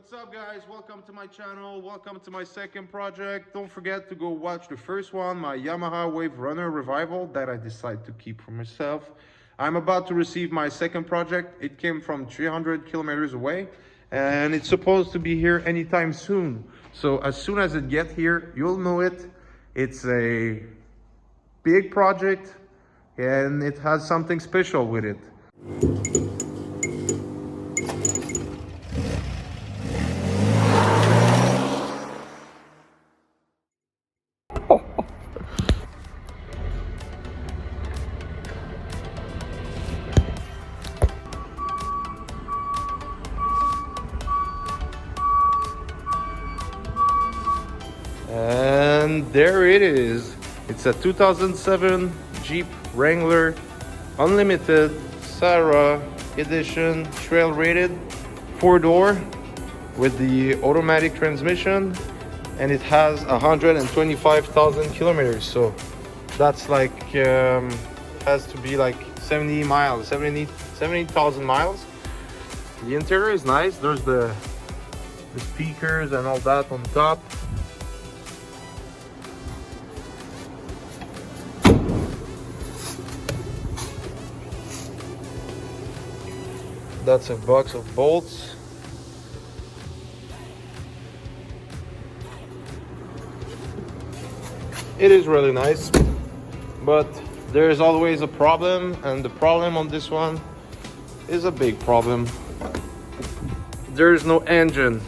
What's up guys, welcome to my channel, welcome to my second project. Don't forget to go watch the first one, my Yamaha Wave Runner Revival that I decided to keep for myself. I'm about to receive my second project. It came from 300 kilometers away and it's supposed to be here anytime soon. So as soon as it gets here, you'll know it. It's a big project and it has something special with it. And there it is. It's a 2007 Jeep Wrangler Unlimited Sarah Edition Trail Rated 4-door with the automatic transmission, and it has 125,000 kilometers. So that's like has to be like 70 miles, 70,000 miles. The interior is nice. There's the speakers and all that on top. That's a box of bolts. It is really nice, but there is always a problem, and the problem on this one is a big problem. There is no engine.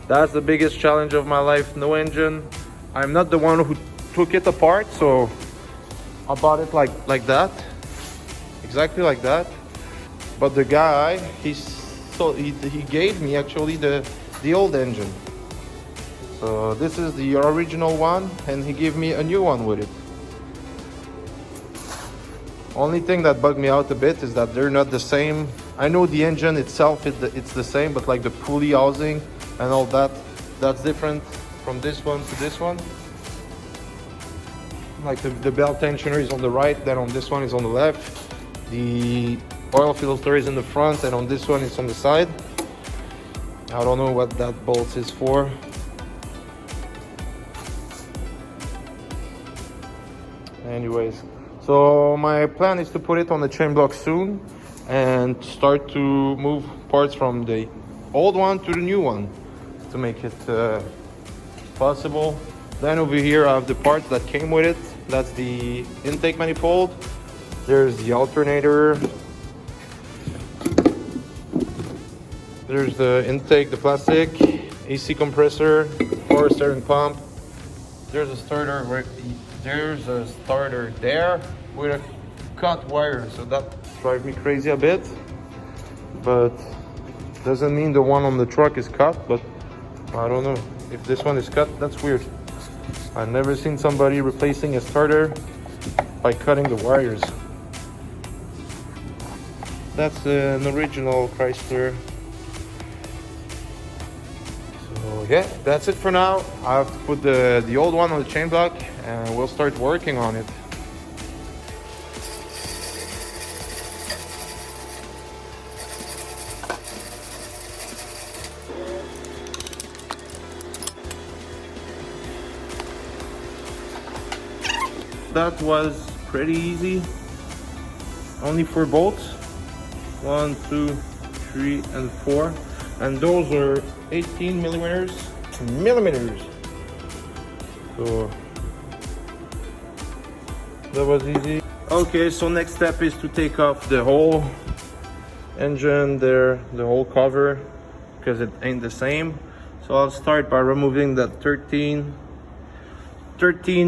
That's the biggest challenge of my life. No engine. I'm not the one who took it apart, so I bought it like that, exactly like that. But the guy, he gave me actually the old engine. So this is the original one, and he gave me a new one with it. Only thing that bugged me out a bit is that they're not the same. I know the engine itself, it's the same, but like the pulley housing and all that, that's different from this one to this one. Like the belt tensioner is on the right, then on this one is on the left. The oil filter is in the front, and on this one it's on the side. I don't know what that bolt is for. Anyways, so my plan is to put it on the chain block soon and start to move parts from the old one to the new one to make it possible. Then over here I have the parts that came with it. That's the intake manifold. There's the alternator. There's the intake, the plastic, AC compressor, power steering pump. There's a starter there with a cut wire, so that drives me crazy a bit. But doesn't mean the one on the truck is cut, but I don't know. If this one is cut, that's weird. I've never seen somebody replacing a starter by cutting the wires. That's an original Chrysler. So yeah, that's it for now. I have to put the old one on the chain block and we'll start working on it. That was pretty easy. Only 4 bolts. 1, 2, 3, and 4. And those are 18 millimeters. So that was easy. Okay, so next step is to take off the whole engine there, the whole cover, because it ain't the same. So I'll start by removing that 13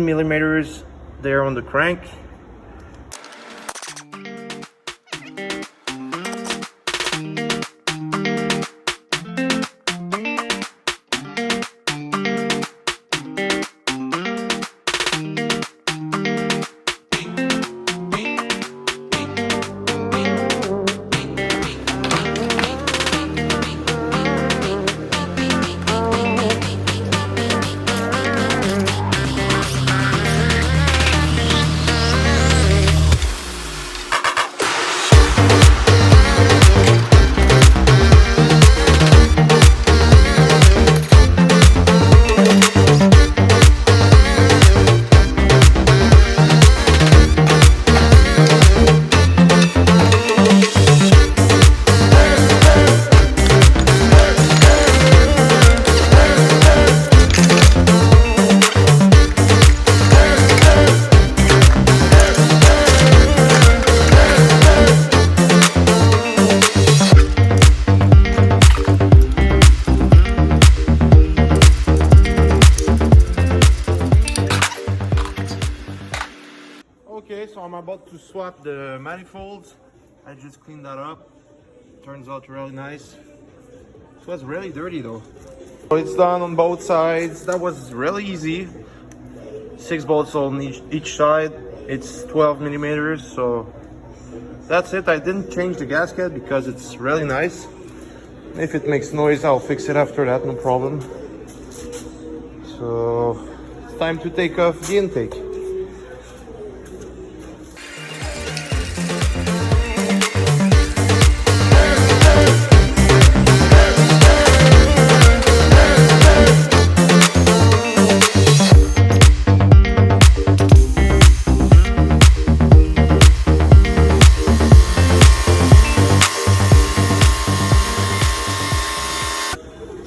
millimeters there on the crank. So I'm about to swap the manifolds. I just cleaned that up. Turns out really nice. It was really dirty though. So it's done on both sides. That was really easy. 6 bolts on each side. It's 12 millimeters, so that's it. I didn't change the gasket because it's really nice. If it makes noise, I'll fix it after that, no problem. So it's time to take off the intake.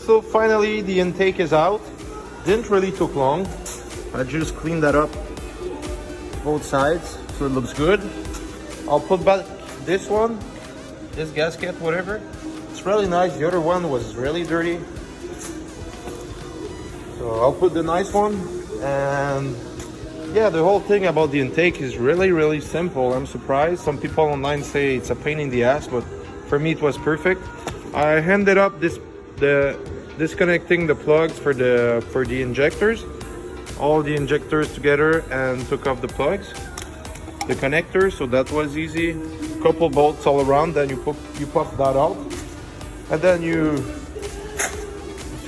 So finally the intake is out. Didn't really took long. I just cleaned that up both sides so it looks good. I'll put back this one, this gasket, whatever. It's really nice. The other one was really dirty. So I'll put the nice one. And yeah, the whole thing about the intake is really simple. I'm surprised. Some people online say it's a pain in the ass, but for me it was perfect. I ended up disconnecting the plugs for the injectors, all the injectors together, and took off the plugs, the connectors, so that was easy. Couple bolts all around, then you pop that out, and then this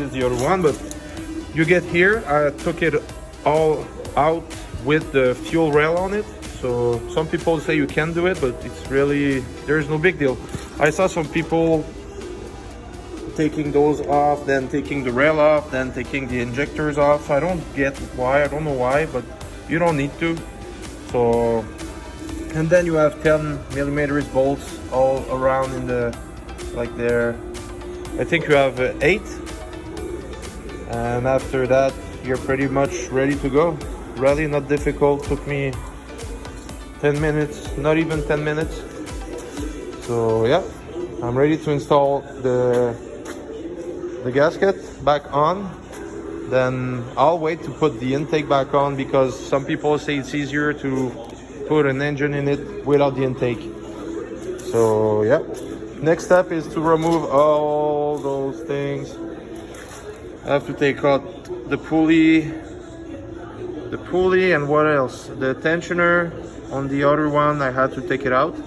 is the other one, but you get here. I took it all out with the fuel rail on it. So some people say you can do it, but it's really, there's no big deal. I saw some people taking those off, then taking the rail off, then taking the injectors off. I don't get why, I don't know why, but you don't need to. So, and then you have 10 millimeters bolts all around in the, like there. I think you have 8. And after that, you're pretty much ready to go. Really not difficult, took me 10 minutes, not even 10 minutes. So yeah, I'm ready to install the gasket back on. Then I'll wait to put the intake back on because some people say it's easier to put an engine in it without the intake. So yeah, next step is to remove all those things. I have to take out the pulley, and what else? The tensioner on the other one, I had to take it out.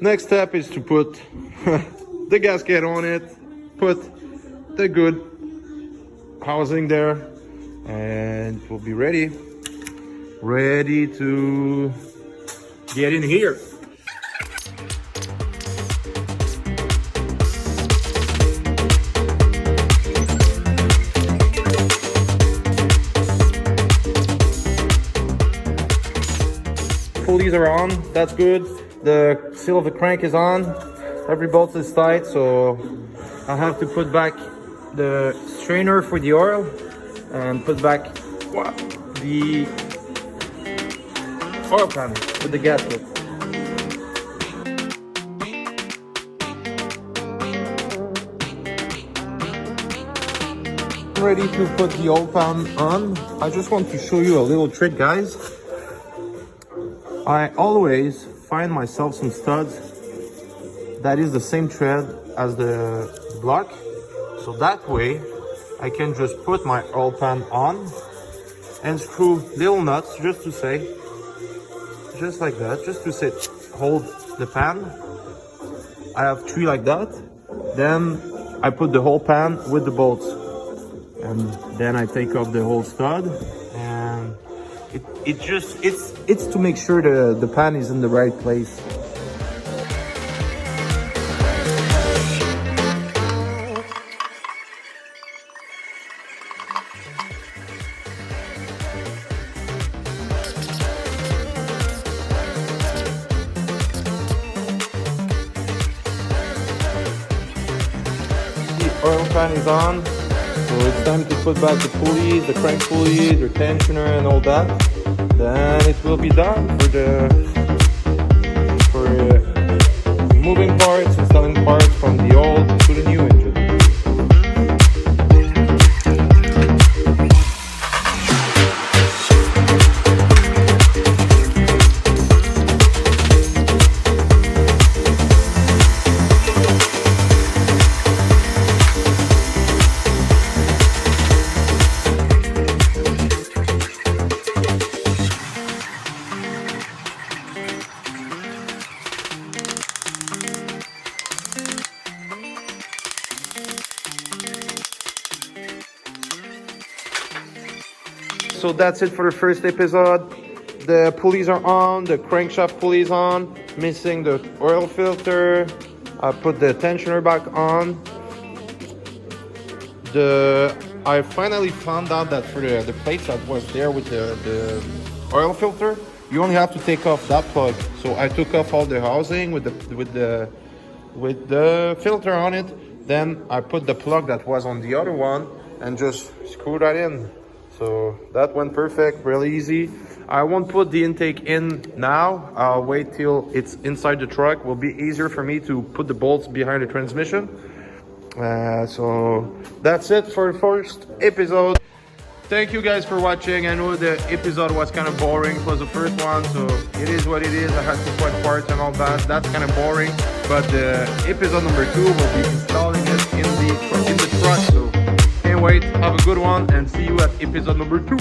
Next step is to put the gasket on it, put the good housing there, and we'll be ready to get in here. Pulleys are on, that's good. The seal of the crank is on. Every bolt is tight, so I have to put back the strainer for the oil and put back the oil pan with the gasket. Ready to put the oil pan on. I just want to show you a little trick, guys. I always find myself some studs that is the same thread as the block, so that way I can just put my oil pan on and screw little nuts just to say, just like that, just to say, hold the pan. I have 3 like that. Then I put the whole pan with the bolts, and then I take off the whole stud, and it's to make sure the pan is in the right place. The oil pan is on. So it's time to put back the pulleys, the crank pulleys, the tensioner and all that. Then it will be done for moving parts and selling parts from the old to the new engine. So that's it for the first episode. The pulleys are on, the crankshaft pulley is on, missing the oil filter. I put the tensioner back on. I finally found out that for the plates that was there with the oil filter, you only have to take off that plug. So I took off all the housing with the filter on it. Then I put the plug that was on the other one and just screw that in. So that went perfect, really easy. I won't put the intake in now. I'll wait till it's inside the truck. It will be easier for me to put the bolts behind the transmission. So that's it for the first episode. Thank you guys for watching. I know the episode was kind of boring. It was the first one, so it is what it is. I had to put parts and all that. That's kind of boring. But episode number 2 will be installing it in the truck. So can't wait. Have a good one and see you at episode number 2.